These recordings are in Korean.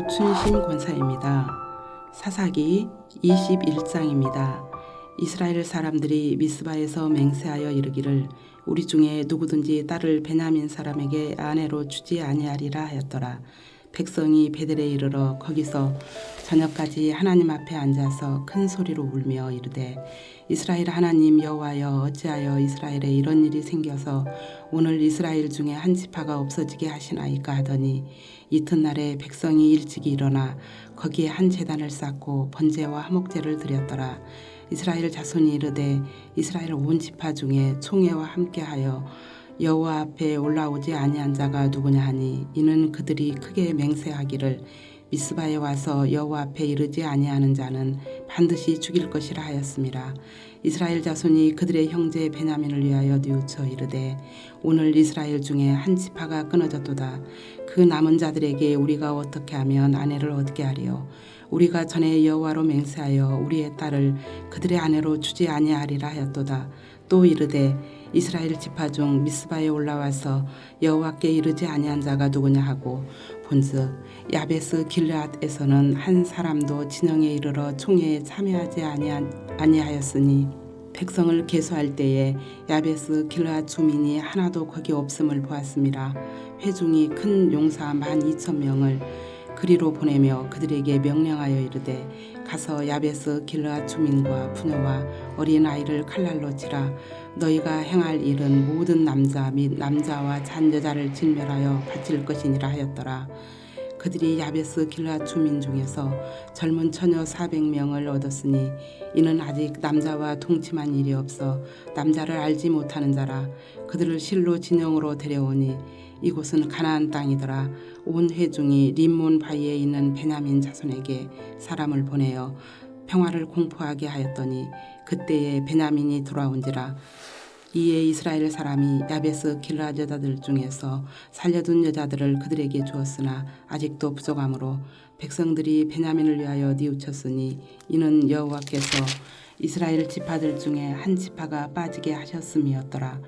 춘심 권사입니다. 사사기 21장입니다. 이스라엘 사람들이 미스바에서 맹세하여 이르기를 우리 중에 누구든지 딸을 베냐민 사람에게 아내로 주지 아니하리라 하였더라. 백성이 베델에 이르러 거기서 저녁까지 하나님 앞에 앉아서 큰 소리로 울며 이르되 이스라엘 하나님 여호와여 어찌하여 이스라엘에 이런 일이 생겨서 오늘 이스라엘 중에 한 지파가 없어지게 하시나이까 하더니 이튿날에 백성이 일찍이 일어나 거기에 한 제단을 쌓고 번제와 화목제를 드렸더라. 이스라엘 자손이 이르되 이스라엘 온 지파 중에 총회와 함께하여 여호와 앞에 올라오지 아니한 자가 누구냐 하니 이는 그들이 크게 맹세하기를 미스바에 와서 여호와 앞에 이르지 아니하는 자는 반드시 죽일 것이라 하였습니다. 이스라엘 자손이 그들의 형제 베냐민을 위하여 뉘우쳐 이르되 오늘 이스라엘 중에 한 지파가 끊어졌도다. 그 남은 자들에게 우리가 어떻게 하면 아내를 얻게 하리요. 우리가 전에 여호와로 맹세하여 우리의 딸을 그들의 아내로 주지 아니하리라 하였도다. 또 이르되 이스라엘 지파 중 미스바에 올라와서 여호와께 이르지 아니한 자가 누구냐 하고 본즉 야베스 길르앗에서는 한 사람도 진영에 이르러 총회에 참여하지 아니하였으니 백성을 계수할 때에 야베스 길르앗 주민이 하나도 거기 없음을 보았습니다. 회중이 큰 용사 12,000명을 그리로 보내며 그들에게 명령하여 이르되 가서 야베스 길르앗 주민과 부녀와 어린 아이를 칼날로 치라. 너희가 행할 일은 모든 남자 및 남자와 잔 여자를 진멸하여 바칠 것이니라 하였더라. 그들이 야베스 길르앗 주민 중에서 젊은 처녀 400명을 얻었으니 이는 아직 남자와 동침한 일이 없어 남자를 알지 못하는 자라. 그들을 실로 진영으로 데려오니 이곳은 가나안 땅이더라. 온 회중이 림몬 바위에 있는 베냐민 자손에게 사람을 보내어 평화를 공포하게 하였더니 그때에 베냐민이 돌아온지라. 이에 이스라엘 사람이 야베스 길르앗 여자들 중에서 살려둔 여자들을 그들에게 주었으나 아직도 부족하므로 백성들이 베냐민을 위하여 뉘우쳤으니 이는 여호와께서 이스라엘 지파들 중에 한 지파가 빠지게 하셨음이었더라.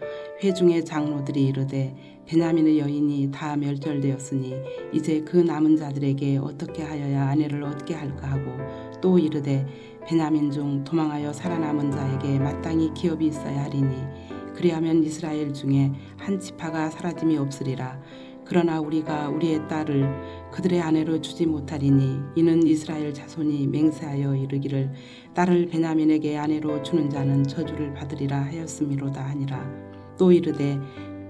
회중의 장로들이 이르되 베냐민의 여인이 다 멸절되었으니 이제 그 남은 자들에게 어떻게 하여야 아내를 얻게 할까 하고 또 이르되 베냐민 중 도망하여 살아남은 자에게 마땅히 기업이 있어야 하리니 그리하면 이스라엘 중에 한 지파가 사라짐이 없으리라. 그러나 우리가 우리의 딸을 그들의 아내로 주지 못하리니 이는 이스라엘 자손이 맹세하여 이르기를 딸을 베냐민에게 아내로 주는 자는 저주를 받으리라 하였음이로다 하니라. 또 이르되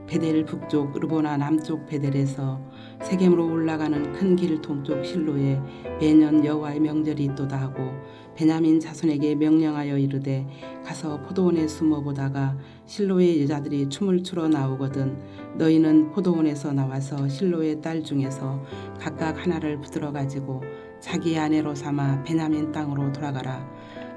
베델 북쪽 르보나 남쪽 베델에서 세겜으로 올라가는 큰 길 동쪽 실로에 매년 여호와의 명절이 있도다 하고 베냐민 자손에게 명령하여 이르되 가서 포도원에 숨어 보다가 실로의 여자들이 춤을 추러 나오거든 너희는 포도원에서 나와서 실로의 딸 중에서 각각 하나를 붙들어 가지고 자기의 아내로 삼아 베냐민 땅으로 돌아가라.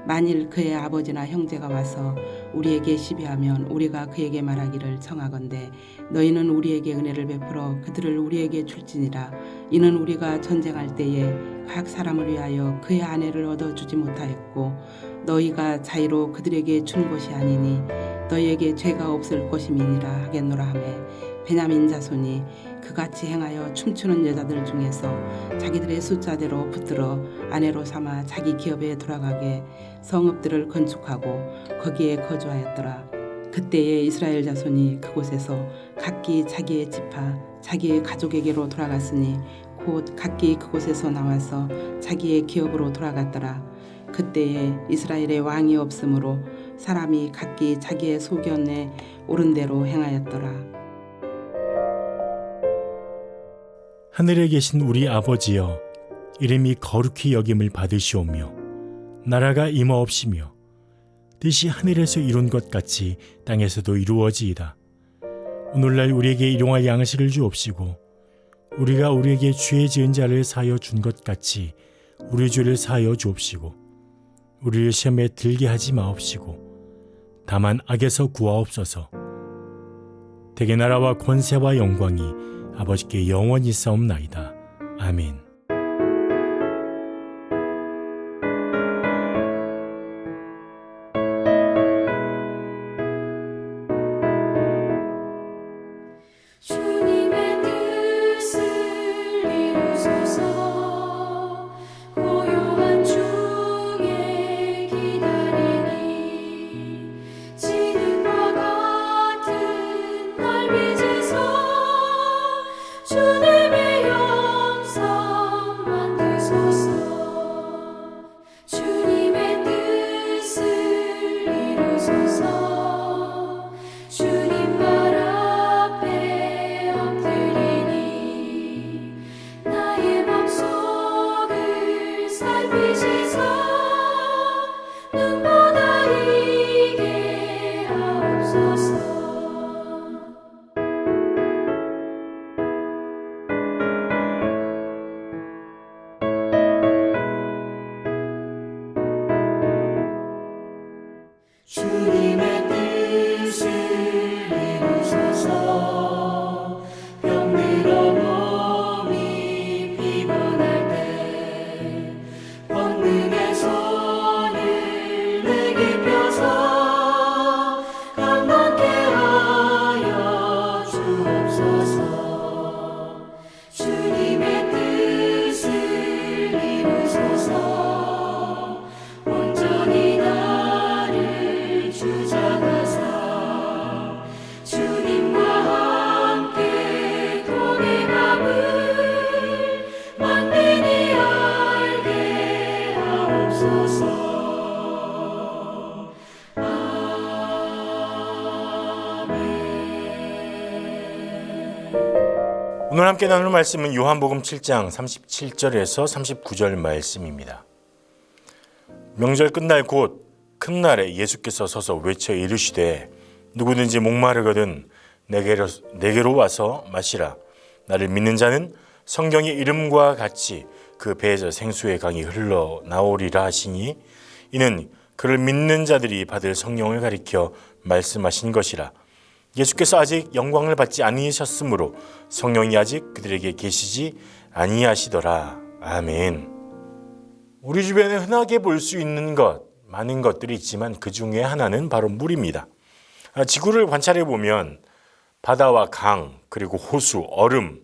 만일 그의 아버지나 형제가 와서 우리에게 시비하면 우리가 그에게 말하기를 청하건대 너희는 우리에게 은혜를 베풀어 그들을 우리에게 줄지니라. 이는 우리가 전쟁할 때에 각 사람을 위하여 그의 아내를 얻어주지 못하였고 너희가 자의로 그들에게 준 것이 아니니 너희에게 죄가 없을 것임이니라 하겠노라 하며 베냐민 자손이 그같이 행하여 춤추는 여자들 중에서 자기들의 숫자대로 붙들어 아내로 삼아 자기 기업에 돌아가게 성읍들을 건축하고 거기에 거주하였더라. 그때에 이스라엘 자손이 그곳에서 각기 자기의 지파 자기의 가족에게로 돌아갔으니 곧 각기 그곳에서 나와서 자기의 기업으로 돌아갔더라. 그때에 이스라엘의 왕이 없으므로 사람이 각기 자기의 소견에 옳은 대로 행하였더라. 하늘에 계신 우리 아버지여, 이름이 거룩히 여김을 받으시오며 나라가 임하옵시며 뜻이 하늘에서 이룬 것 같이 땅에서도 이루어지이다. 오늘날 우리에게 일용할 양식을 주옵시고 우리가 우리에게 죄 지은 자를 사하여 준 것 같이 우리 죄를 사하여 주옵시고 우리를 시험에 들게 하지 마옵시고 다만 악에서 구하옵소서. 대개 나라와 권세와 영광이 아버지께 영원히 싸움나이다. 아멘. 주님의 뜻을 이루소서. 오늘 함께 나눌 말씀은 요한복음 7장 37절에서 39절 말씀입니다. 명절 끝날 곧 큰 날에 예수께서 서서 외쳐 이르시되 누구든지 목마르거든 내게로 와서 마시라. 나를 믿는 자는 성경의 이름과 같이 그 배에서 생수의 강이 흘러나오리라 하시니 이는 그를 믿는 자들이 받을 성령을 가리켜 말씀하신 것이라. 예수께서 아직 영광을 받지 아니하셨으므로 성령이 아직 그들에게 계시지 아니하시더라. 아멘. 우리 주변에 흔하게 볼 수 있는 많은 것들이 있지만 그 중에 하나는 바로 물입니다. 지구를 관찰해 보면 바다와 강, 그리고 호수, 얼음,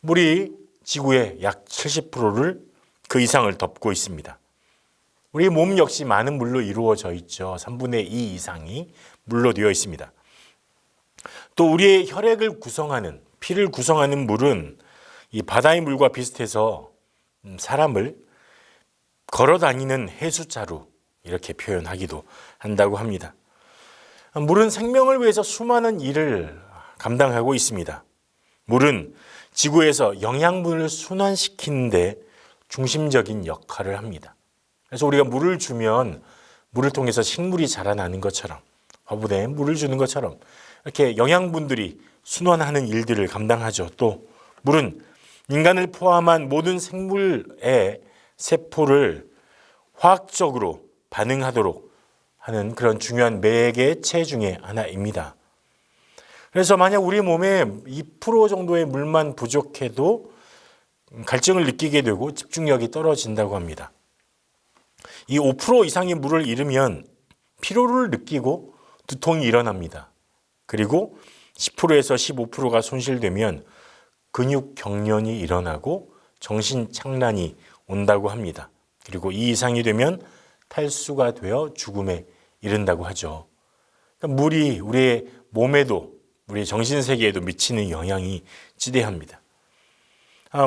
물이 지구의 약 70%를 그 이상을 덮고 있습니다. 우리 몸 역시 많은 물로 이루어져 있죠. 3분의 2 이상이 물로 되어 있습니다. 또 우리의 혈액을 구성하는, 피를 구성하는 물은 이 바다의 물과 비슷해서 사람을 걸어 다니는 해수자루 이렇게 표현하기도 한다고 합니다. 물은 생명을 위해서 수많은 일을 감당하고 있습니다. 물은 지구에서 영양분을 순환시키는 데 중심적인 역할을 합니다. 그래서 우리가 물을 주면 물을 통해서 식물이 자라나는 것처럼, 화분에 물을 주는 것처럼 이렇게 영양분들이 순환하는 일들을 감당하죠. 또 물은 인간을 포함한 모든 생물의 세포를 화학적으로 반응하도록 하는 그런 중요한 매개체 중에 하나입니다. 그래서 만약 우리 몸에 2% 정도의 물만 부족해도 갈증을 느끼게 되고 집중력이 떨어진다고 합니다. 이 5% 이상의 물을 잃으면 피로를 느끼고 두통이 일어납니다. 그리고 10%에서 15%가 손실되면 근육 경련이 일어나고 정신 착란이 온다고 합니다. 그리고 이 이상이 되면 탈수가 되어 죽음에 이른다고 하죠. 그러니까 물이 우리의 몸에도 우리의 정신세계에도 미치는 영향이 지대합니다.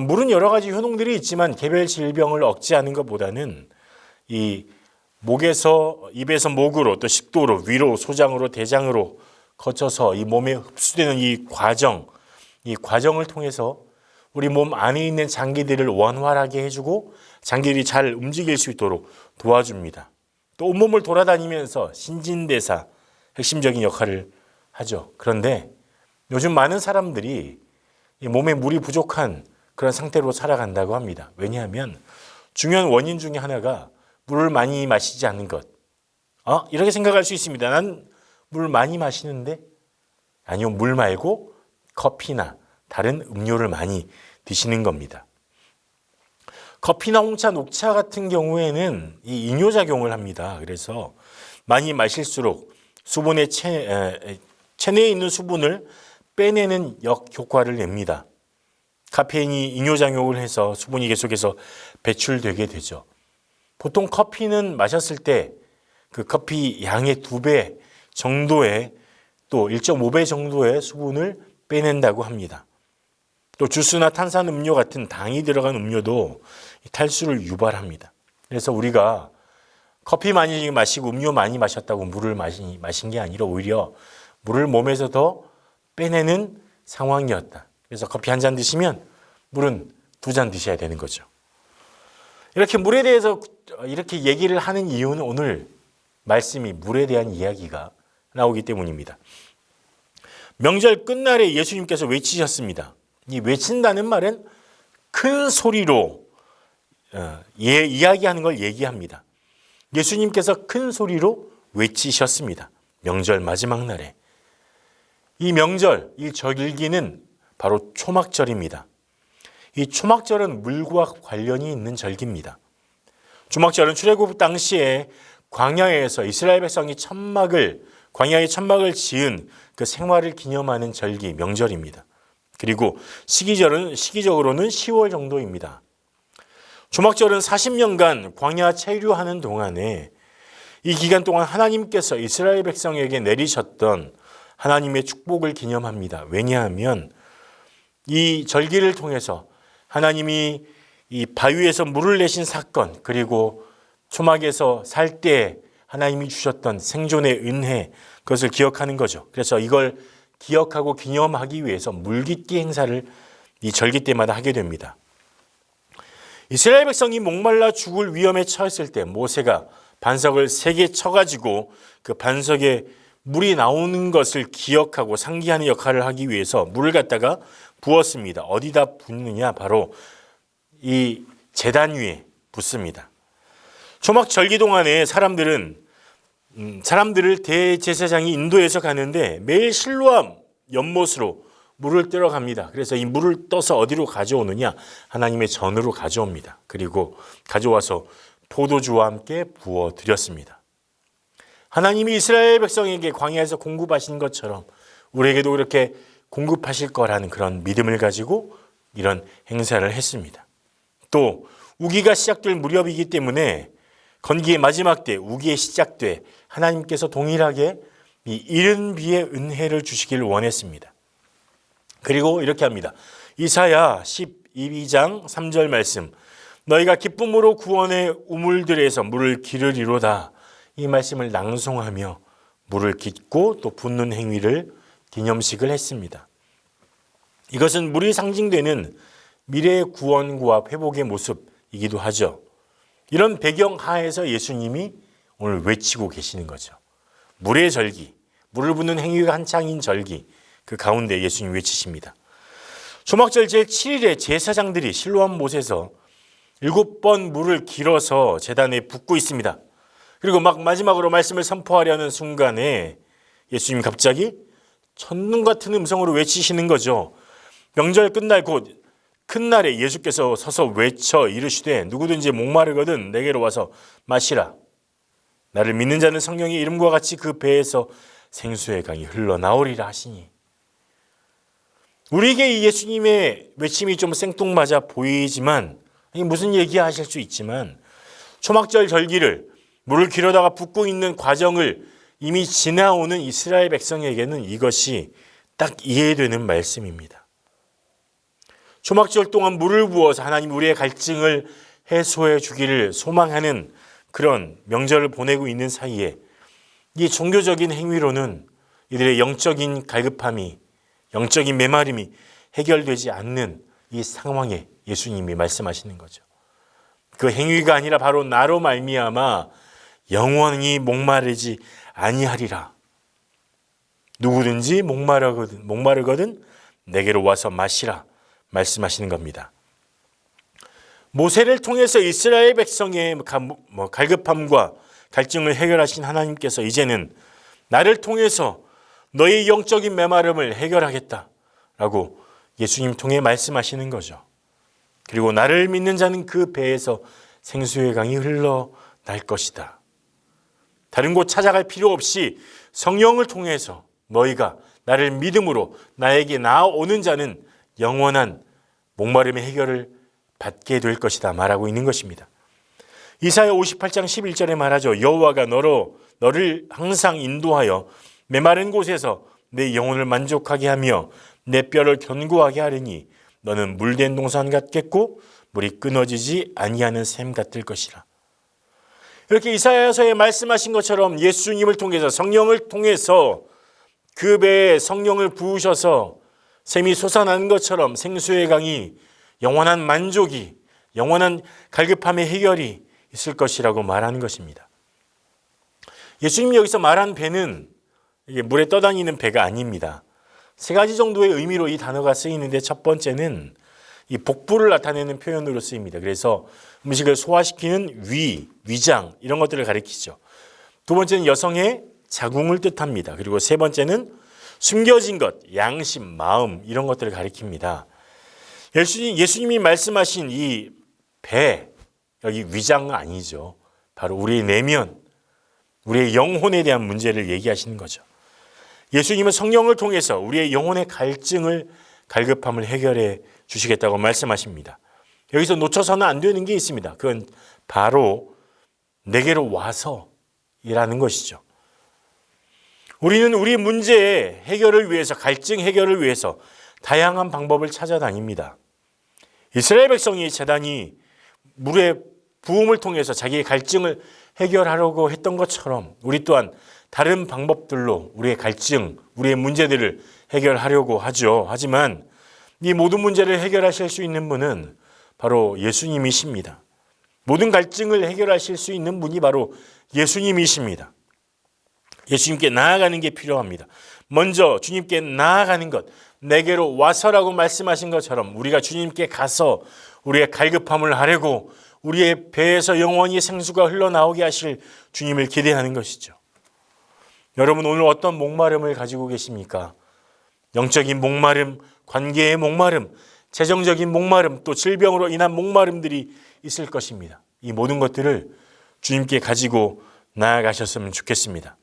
물은 여러 가지 효능들이 있지만 개별 질병을 억제하는 것보다는 이 목에서 입에서 목으로 또 식도로 위로 소장으로 대장으로 거쳐서 이 몸에 흡수되는 이 과정을 통해서 우리 몸 안에 있는 장기들을 원활하게 해주고 장기들이 잘 움직일 수 있도록 도와줍니다. 또 온몸을 돌아다니면서 신진대사 핵심적인 역할을 하죠. 그런데 요즘 많은 사람들이 이 몸에 물이 부족한 그런 상태로 살아간다고 합니다. 왜냐하면 중요한 원인 중에 하나가 물을 많이 마시지 않는 것. 이렇게 생각할 수 있습니다. 난 물 많이 마시는데 아니요, 물 말고 커피나 다른 음료를 많이 드시는 겁니다. 커피나 홍차, 녹차 같은 경우에는 이 이뇨작용을 합니다. 그래서 많이 마실수록 수분의 체내에 있는 수분을 빼내는 역효과를 냅니다. 카페인이 이뇨작용을 해서 수분이 계속해서 배출되게 되죠. 보통 커피는 마셨을 때 그 커피 양의 2배 정도의 또 1.5배 정도의 수분을 빼낸다고 합니다. 또 주스나 탄산음료 같은 당이 들어간 음료도 탈수를 유발합니다. 그래서 우리가 커피 많이 마시고 음료 많이 마셨다고 물을 마신 게 아니라 오히려 물을 몸에서 더 빼내는 상황이었다. 그래서 커피 한 잔 드시면 물은 2잔 드셔야 되는 거죠. 이렇게 물에 대해서 이렇게 얘기를 하는 이유는 오늘 말씀이 물에 대한 이야기가 나오기 때문입니다. 명절 끝날에 예수님께서 외치셨습니다. 이 외친다는 말은 큰 소리로 이야기하는 걸 얘기합니다. 예수님께서 큰 소리로 외치셨습니다. 명절 마지막 날에. 이 명절, 이 절기는 바로 초막절입니다. 이 초막절은 물과 관련이 있는 절기입니다. 초막절은 출애굽 당시에 광야에서 이스라엘 백성이 광야의 천막을 지은 그 생활을 기념하는 절기, 명절입니다. 그리고 시기적으로는 10월 정도입니다. 초막절은 40년간 광야 체류하는 동안에 이 기간 동안 하나님께서 이스라엘 백성에게 내리셨던 하나님의 축복을 기념합니다. 왜냐하면 이 절기를 통해서 하나님이 이 바위에서 물을 내신 사건, 그리고 초막에서 살 때 하나님이 주셨던 생존의 은혜, 그것을 기억하는 거죠. 그래서 이걸 기억하고 기념하기 위해서 물깃기 행사를 이 절기 때마다 하게 됩니다. 이스라엘 백성이 목말라 죽을 위험에 처했을 때 모세가 반석을 3개 쳐가지고 그 반석에 물이 나오는 것을 기억하고 상기하는 역할을 하기 위해서 물을 갖다가 부었습니다. 어디다 붓느냐? 바로 이 제단 위에 붓습니다. 초막 절기 동안에 사람들을 대제사장이 인도해서 가는데 매일 실로암 연못으로 물을 뜨러 갑니다. 그래서 이 물을 떠서 어디로 가져오느냐? 하나님의 전으로 가져옵니다. 그리고 가져와서 포도주와 함께 부어 드렸습니다. 하나님이 이스라엘 백성에게 광야에서 공급하신 것처럼 우리에게도 이렇게 공급하실 거라는 그런 믿음을 가지고 이런 행사를 했습니다. 또 우기가 시작될 무렵이기 때문에 건기의 마지막 때 우기에 시작돼 하나님께서 동일하게 이 이른 비의 은혜를 주시기를 원했습니다. 그리고 이렇게 합니다. 이사야 12장 3절 말씀, 너희가 기쁨으로 구원의 우물들에서 물을 기르리로다. 이 말씀을 낭송하며 물을 깃고 또 붓는 행위를 기념식을 했습니다. 이것은 물이 상징되는 미래의 구원과 회복의 모습이기도 하죠. 이런 배경 하에서 예수님이 오늘 외치고 계시는 거죠. 물의 절기, 물을 붓는 행위가 한창인 절기, 그 가운데 예수님이 외치십니다. 초막절 제7일에 제사장들이 실로암 못에서 7번 물을 길어서 제단에 붓고 있습니다. 그리고 막 마지막으로 말씀을 선포하려는 순간에 예수님 갑자기 천둥 같은 음성으로 외치시는 거죠. 명절 끝날 곧 큰 날에 예수께서 서서 외쳐 이르시되 누구든지 목마르거든 내게로 와서 마시라. 나를 믿는 자는 성령의 이름과 같이 그 배에서 생수의 강이 흘러나오리라 하시니. 우리에게 이 예수님의 외침이 좀 생뚱맞아 보이지만 무슨 얘기하실 수 있지만 초막절 절기를 물을 길어다가 붓고 있는 과정을 이미 지나오는 이스라엘 백성에게는 이것이 딱 이해되는 말씀입니다. 초막절 동안 물을 부어서 하나님 우리의 갈증을 해소해 주기를 소망하는 그런 명절을 보내고 있는 사이에 이 종교적인 행위로는 이들의 영적인 갈급함이, 영적인 메마름이 해결되지 않는 이 상황에 예수님이 말씀하시는 거죠. 그 행위가 아니라 바로 나로 말미암아 영원히 목마르지 아니하리라. 누구든지 목마르거든 내게로 와서 마시라 말씀하시는 겁니다. 모세를 통해서 이스라엘 백성의 갈급함과 갈증을 해결하신 하나님께서 이제는 나를 통해서 너의 영적인 메마름을 해결하겠다라고 예수님 통해 말씀하시는 거죠. 그리고 나를 믿는 자는 그 배에서 생수의 강이 흘러날 것이다. 다른 곳 찾아갈 필요 없이 성령을 통해서 너희가 나를 믿음으로 나에게 나아오는 자는 영원한 목마름의 해결을 받게 될 것이다 말하고 있는 것입니다. 이사야 58장 11절에 말하죠. 여호와가 너를 항상 인도하여 메마른 곳에서 내 영혼을 만족하게 하며 내 뼈를 견고하게 하리니 너는 물된 동산 같겠고 물이 끊어지지 아니하는 샘 같을 것이라. 이렇게 이사야서에 말씀하신 것처럼 예수님을 통해서 성령을 통해서 그 배에 성령을 부으셔서 샘이 솟아나는 것처럼 생수의 강이 영원한 만족이, 영원한 갈급함의 해결이 있을 것이라고 말하는 것입니다. 예수님이 여기서 말한 배는 이게 물에 떠다니는 배가 아닙니다. 3가지 정도의 의미로 이 단어가 쓰이는데 첫 번째는 이 복부를 나타내는 표현으로 쓰입니다. 그래서 음식을 소화시키는 위장 이런 것들을 가리키죠. 두 번째는 여성의 자궁을 뜻합니다. 그리고 세 번째는 숨겨진 것, 양심, 마음 이런 것들을 가리킵니다. 예수님이 말씀하신 이 배, 여기 위장은 아니죠. 바로 우리의 내면, 우리의 영혼에 대한 문제를 얘기하시는 거죠. 예수님은 성령을 통해서 우리의 영혼의 갈급함을 해결해 주시겠다고 말씀하십니다. 여기서 놓쳐서는 안 되는 게 있습니다. 그건 바로 내게로 와서이라는 것이죠. 우리는 우리 문제의 해결을 위해서, 갈증 해결을 위해서 다양한 방법을 찾아다닙니다. 이스라엘 백성이 제단이 물의 부음을 통해서 자기의 갈증을 해결하려고 했던 것처럼 우리 또한 다른 방법들로 우리의 갈증, 우리의 문제들을 해결하려고 하죠. 하지만 이 모든 문제를 해결하실 수 있는 분은 바로 예수님이십니다. 모든 갈증을 해결하실 수 있는 분이 바로 예수님이십니다. 예수님께 나아가는 게 필요합니다. 먼저 주님께 나아가는 것, 내게로 와서라고 말씀하신 것처럼 우리가 주님께 가서 우리의 갈급함을 아뢰고 우리의 배에서 영원히 생수가 흘러나오게 하실 주님을 기대하는 것이죠. 여러분, 오늘 어떤 목마름을 가지고 계십니까? 영적인 목마름, 관계의 목마름, 재정적인 목마름, 또 질병으로 인한 목마름들이 있을 것입니다. 이 모든 것들을 주님께 가지고 나아가셨으면 좋겠습니다.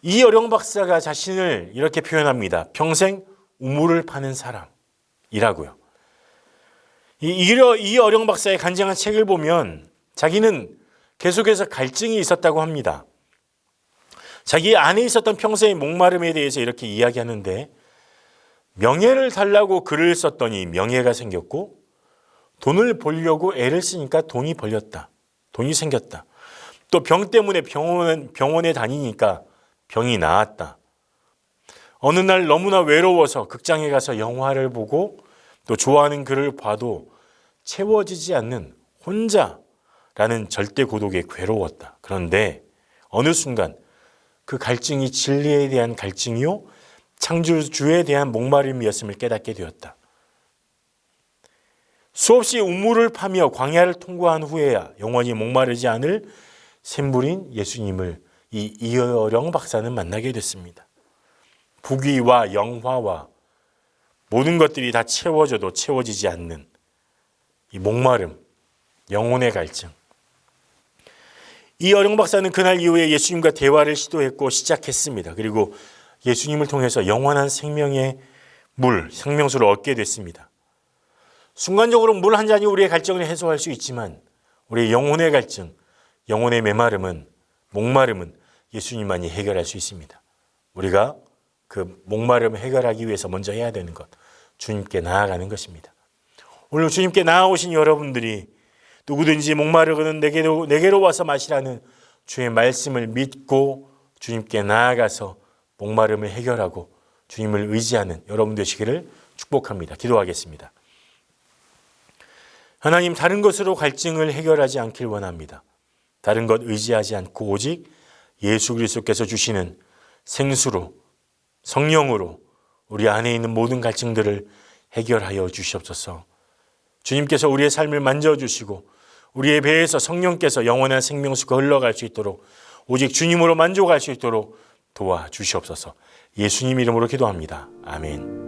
이어령 박사가 자신을 이렇게 표현합니다. 평생 우물을 파는 사람이라고요. 이어령 박사의 간증한 책을 보면 자기는 계속해서 갈증이 있었다고 합니다. 자기 안에 있었던 평생의 목마름에 대해서 이렇게 이야기하는데, 명예를 달라고 글을 썼더니 명예가 생겼고, 돈을 벌려고 애를 쓰니까 돈이 벌렸다. 돈이 생겼다. 또 병 때문에 병원에 다니니까 병이 나았다. 어느 날 너무나 외로워서 극장에 가서 영화를 보고 또 좋아하는 글을 봐도 채워지지 않는 혼자라는 절대 고독에 괴로웠다. 그런데 어느 순간 그 갈증이 진리에 대한 갈증이요, 창조주에 대한 목마름이었음을 깨닫게 되었다. 수없이 우물을 파며 광야를 통과한 후에야 영원히 목마르지 않을 샘물인 예수님을 이 이어령 박사는 만나게 됐습니다. 부귀와 영화와 모든 것들이 다 채워져도 채워지지 않는 이 목마름, 영혼의 갈증. 이어령 박사는 그날 이후에 예수님과 대화를 시도했고 시작했습니다. 그리고 예수님을 통해서 영원한 생명의 물, 생명수를 얻게 됐습니다. 순간적으로 물 한 잔이 우리의 갈증을 해소할 수 있지만 우리의 영혼의 갈증, 영혼의 메마름은, 목마름은 예수님만이 해결할 수 있습니다. 우리가 그 목마름을 해결하기 위해서 먼저 해야 되는 것, 주님께 나아가는 것입니다. 오늘 주님께 나아오신 여러분들이 누구든지 목마르거든 내게로 와서 마시라는 주의 말씀을 믿고 주님께 나아가서 목마름을 해결하고 주님을 의지하는 여러분 되시기를 축복합니다. 기도하겠습니다. 하나님, 다른 것으로 갈증을 해결하지 않길 원합니다. 다른 것 의지하지 않고 오직 예수 그리스도께서 주시는 생수로, 성령으로 우리 안에 있는 모든 갈증들을 해결하여 주시옵소서. 주님께서 우리의 삶을 만져주시고 우리의 배에서 성령께서 영원한 생명수가 흘러갈 수 있도록 오직 주님으로 만족할 수 있도록 도와주시옵소서. 예수님 이름으로 기도합니다. 아멘.